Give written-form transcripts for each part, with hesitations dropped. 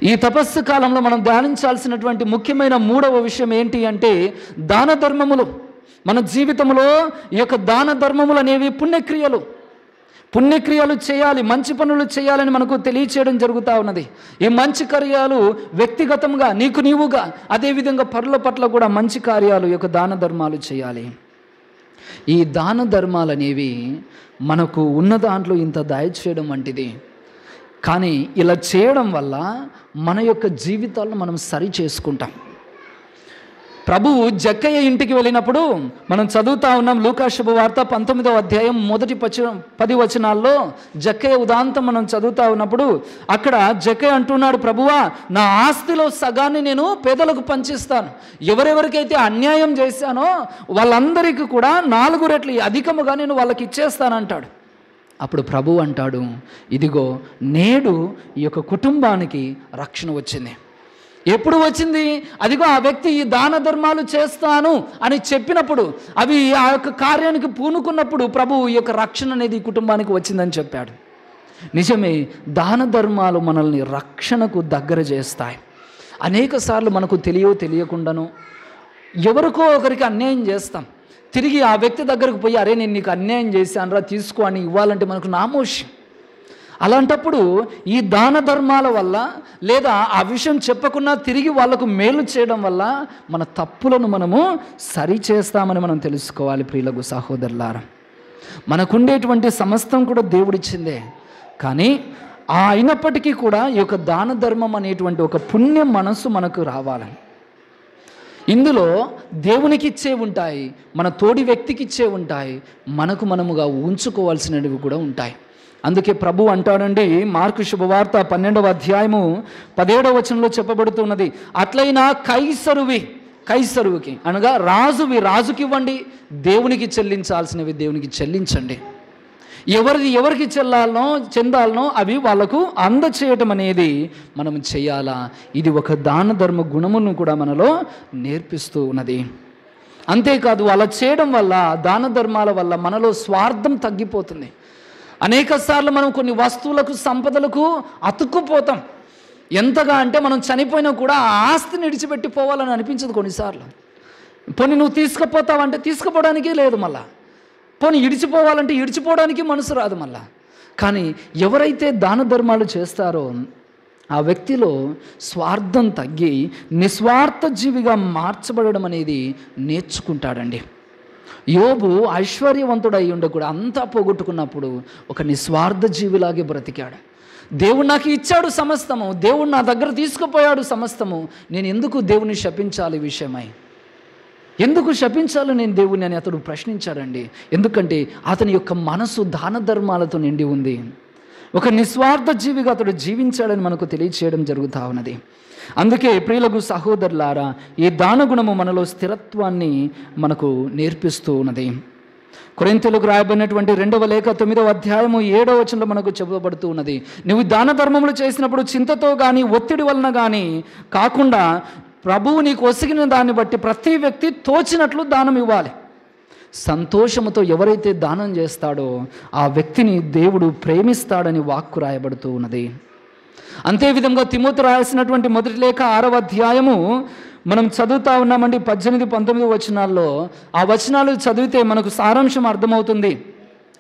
ఈ తపస్సు కాలంలో మనం ధ్యానించాల్సినటువంటి ముఖ్యమైన మూడవ విషయం ఏంటి అంటే దాన ధర్మములు. మన జీవితంలో ఈ యొక్క దాన ధర్మములు అనేవి పుణ్యక్రియలు చేయాలి, మంచి పనులు చేయాలని మనకు తెలియచేయడం జరుగుతూ ఉన్నది. ఈ మంచి కార్యాలు వ్యక్తిగతంగా నీకు నీవుగా, అదేవిధంగా పరుల పట్ల కూడా మంచి కార్యాలు, ఈ యొక్క దాన ధర్మాలు చేయాలి. ఈ దాన ధర్మాలు అనేవి మనకు ఉన్న దాంట్లో ఇంత దయచేయడం వంటిది. కానీ ఇలా చేయడం వల్ల మన యొక్క జీవితాలను మనం సరి చేసుకుంటాం. ప్రభువు జక్కయ్య ఇంటికి వెళ్ళినప్పుడు మనం చదువుతా ఉన్నాం. లూకా శుభవార్త 19వ అధ్యాయం మొదటి 10 వచనాల్లో జక్కయ్య ఉదాంతం మనం చదువుతా ఉన్నప్పుడు అక్కడ జక్కయ్య అంటున్నాడు, ప్రభువా నా ఆస్తిలో సగాన్ని నేను పేదలకు పంచిస్తాను, ఎవరెవరికైతే అన్యాయం చేశానో వాళ్ళందరికీ కూడా 4 రెట్లు అధికముగా నేను వాళ్ళకి ఇచ్చేస్తానంటాడు. అప్పుడు ప్రభువు అంటాడు, ఇదిగో నేడు ఈ యొక్క కుటుంబానికి రక్షణ వచ్చింది. ఎప్పుడు వచ్చింది? అదిగో ఆ వ్యక్తి ఈ దాన ధర్మాలు చేస్తాను అని చెప్పినప్పుడు, అవి ఆ యొక్క కార్యానికి పూనుకున్నప్పుడు ప్రభువు ఈ యొక్క రక్షణ అనేది ఈ కుటుంబానికి వచ్చిందని చెప్పాడు. నిజమే, దాన ధర్మాలు మనల్ని రక్షణకు దగ్గర చేస్తాయి. అనేక సార్లు మనకు తెలియకుండాను ఎవరికో ఒకరికి అన్యాయం చేస్తాం. తిరిగి ఆ వ్యక్తి దగ్గరకు పోయి, అరే నేను నీకు అన్యాయం చేశానురా తీసుకో అని ఇవ్వాలంటే మనకు నామోషి. అలాంటప్పుడు ఈ దాన ధర్మాల వల్ల లేదా ఆ విషయం చెప్పకుండా తిరిగి వాళ్ళకు మేలు చేయడం వల్ల మన తప్పులను మనము సరి చేస్తామని మనం తెలుసుకోవాలి. ప్రియులకు సహోదరులారా, మనకుండేటువంటి సమస్తం కూడా దేవుడిచ్చిందే. కానీ అయినప్పటికీ కూడా ఈ యొక్క దాన ధర్మం అనేటువంటి ఒక పుణ్య మనస్సు మనకు రావాలని, ఇందులో దేవునికి ఇచ్చే ఉంటాయి, మన తోడి వ్యక్తికి ఇచ్చే ఉంటాయి, మనకు మనముగా ఉంచుకోవాల్సినవి కూడా ఉంటాయి. అందుకే ప్రభు అంటాడండి, మార్కు శుభవార్త 12వ అధ్యాయము 17వ వచనంలో చెప్పబడుతున్నది, అట్లయినా కైసరువుకి అనగా రాజుకి ఇవ్వండి, దేవునికి చెల్లించాల్సినవి దేవునికి చెల్లించండి. ఎవరికి చెందాలనో అవి వాళ్ళకు అందచేయటం అనేది మనం చేయాలా. ఇది ఒక దాన ధర్మ గుణమును కూడా మనలో నేర్పిస్తూ ఉన్నది. అంతేకాదు, అలా చేయడం వల్ల, దాన ధర్మాల వల్ల మనలో స్వార్థం తగ్గిపోతుంది. అనేక సార్లు మనం కొన్ని వస్తువులకు, సంపదలకు అతుక్కుపోతాం. ఎంతగా అంటే మనం చనిపోయినా కూడా ఆ ఆస్తిని విడిచిపెట్టి పోవాలని అనిపించదు కొన్నిసార్లు. పోనీ నువ్వు తీసుకుపోతావంటే తీసుకుపోవడానికి లేదు, మళ్ళా పోనీ ఇడిచిపోవాలంటే ఇడిచిపోవడానికి మనసు రాదు మళ్ళా. కానీ ఎవరైతే దాన ధర్మాలు చేస్తారో ఆ వ్యక్తిలో స్వార్థం తగ్గి నిస్వార్థ జీవిగా మార్చబడడం అనేది నేర్చుకుంటాడండి. యోబు ఐశ్వర్యవంతుడై ఉండి కూడా అంతా పోగొట్టుకున్నప్పుడు ఒక నిస్వార్థ జీవిలాగే బ్రతికాడు. దేవుడు నాకు ఇచ్చాడు సమస్తము, దేవుడు నా దగ్గర తీసుకుపోయాడు సమస్తము, నేను ఎందుకు దేవుని శపించాలి విషయమై, ఎందుకు శపించాలి నేను దేవుని అని అతడు ప్రశ్నించాడండి. ఎందుకంటే అతని యొక్క మనసు దాన ధర్మాలతో నిండి ఉంది. ఒక నిస్వార్థ జీవిగా అతడు జీవించాడని మనకు తెలియచేయడం జరుగుతూ ఉన్నది. అందుకే ప్రియులకు సహోదరులారా, ఈ దాన గుణము మనలో స్థిరత్వాన్ని మనకు నేర్పిస్తూ ఉన్నది. కొరింథీయులకు రాయబడినటువంటి 2వ లేఖ 9వ అధ్యాయము 7వ వచనంలో మనకు చెప్పబడుతూ ఉన్నది, నువ్వు దాన ధర్మములు చేసినప్పుడు చింతతో కానీ ఒత్తిడి వలన కానీ కాకుండా ప్రభువు నీకు ఒసిగిన దాన్ని బట్టి ప్రతి వ్యక్తి తోచినట్లు దానం ఇవ్వాలి. సంతోషముతో ఎవరైతే దానం చేస్తాడో ఆ వ్యక్తిని దేవుడు ప్రేమిస్తాడని వాక్కు రాయబడుతూ ఉన్నది. అంతేవిధంగా తిమోతి రాయాల్సినటువంటి మొదటి లేఖ 6వ అధ్యాయము మనం చదువుతా ఉన్నామండి. 18, 19 వచనాల్లో ఆ వచనాలు చదివితే మనకు సారాంశం అర్థమవుతుంది.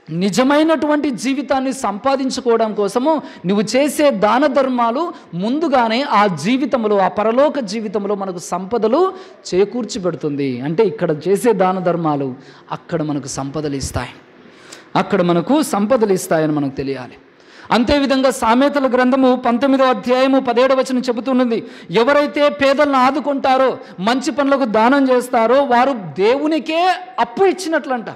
నిజమైనటువంటి జీవితాన్ని సంపాదించుకోవడం కోసము నువ్వు చేసే దాన ధర్మాలు ముందుగానే ఆ జీవితంలో, ఆ పరలోక జీవితంలో మనకు సంపదలు చేకూర్చి పెడుతుంది. అంటే ఇక్కడ చేసే దాన ధర్మాలు అక్కడ మనకు సంపదలు ఇస్తాయని మనకు తెలియాలి. అంతేవిధంగా సామెతల గ్రంథము 19వ అధ్యాయము 17వ వచనం చెబుతున్నది, ఎవరైతే పేదలను ఆదుకుంటారో, మంచి పనులకు దానం చేస్తారో వారు దేవునికే అప్పు ఇచ్చినట్లంట,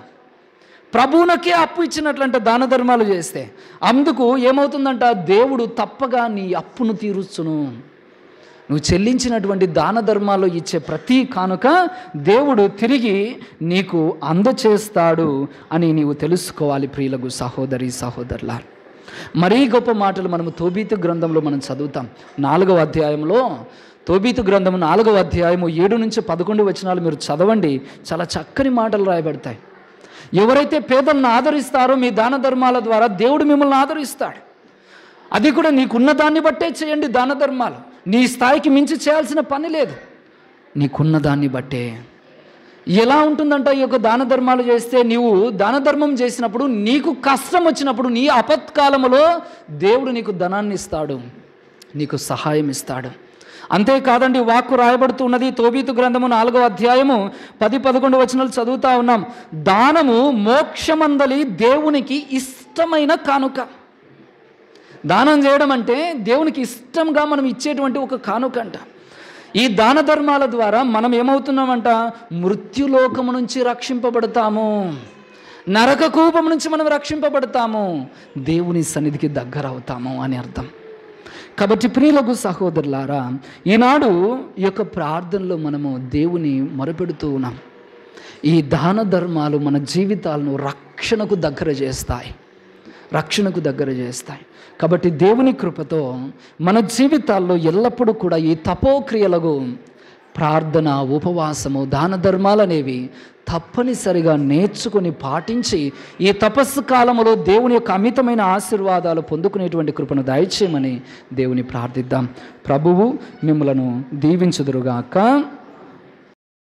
ప్రభువునకే అప్పు ఇచ్చినట్లంట దాన ధర్మాలు చేస్తే. అందుకు ఏమవుతుందంట, దేవుడు తప్పగా నీ అప్పును తీరుచును. నువ్వు చెల్లించినటువంటి దాన ధర్మాలు ఇచ్చే ప్రతి కానుక దేవుడు తిరిగి నీకు అందచేస్తాడు అని నీవు తెలుసుకోవాలి. ప్రియులకు సహోదరులారా, మరీ గొప్ప మాటలు మనము తోబీతు గ్రంథంలో మనం చదువుతాం. 4వ అధ్యాయంలో, తోబీతు గ్రంథము 4వ అధ్యాయము 7 నుంచి 11 వచనాలు మీరు చదవండి. చాలా చక్కని మాటలు రాయబడతాయి. ఎవరైతే పేదలను ఆదరిస్తారో మీ దాన ధర్మాల ద్వారా దేవుడు మిమ్మల్ని ఆదరిస్తాడు. అది కూడా నీకున్న దాన్ని బట్టే చేయండి దాన ధర్మాలు. నీ స్థాయికి మించి చేయాల్సిన పని లేదు, నీకున్న దాన్ని బట్టే. ఎలా ఉంటుందంట ఈ యొక్క దాన ధర్మాలు చేస్తే? నీవు దాన ధర్మం చేసినప్పుడు నీకు కష్టం వచ్చినప్పుడు నీ ఆపత్కాలములో దేవుడు నీకు ధనాన్ని ఇస్తాడు, నీకు సహాయం ఇస్తాడు. అంతేకాదండి, వాక్కు రాయబడుతూ ఉన్నది. తోబీతు గ్రంథము 4వ అధ్యాయము 10-11 వచనాలు చదువుతా ఉన్నాం. దానము మోక్షమందలి దేవునికి ఇష్టమైన కానుక. దానం చేయడం అంటే దేవునికి ఇష్టంగా మనం ఇచ్చేటువంటి ఒక కానుక అంట. ఈ దాన ధర్మాల ద్వారా మనం ఏమవుతున్నామంట? మృత్యులోకము నుంచి రక్షింపబడతాము, నరక కూపం నుంచి మనం రక్షింపబడతాము, దేవుని సన్నిధికి దగ్గర అవుతాము అని అర్థం. కాబట్టి ప్రియులకు సహోదరులారా, ఈనాడు ఈ యొక్క ప్రార్థనలో మనము దేవుని మొరపెడుతూ ఉన్నాం. ఈ దాన ధర్మాలు మన జీవితాలను రక్షణకు దగ్గర చేస్తాయి, రక్షణకు దగ్గర చేస్తాయి. కాబట్టి దేవుని కృపతో మన జీవితాల్లో ఎల్లప్పుడూ కూడా ఈ తపోక్రియలకు ప్రార్థన, ఉపవాసము, దాన ధర్మాలు అనేవి తప్పనిసరిగా నేర్చుకొని పాటించి ఈ తపస్సు కాలంలో దేవుని యొక్క అమితమైన ఆశీర్వాదాలు పొందుకునేటువంటి కృపను దయచేయమని దేవుని ప్రార్థిద్దాం. ప్రభువు మిమ్మలను దీవించుదురుగాక.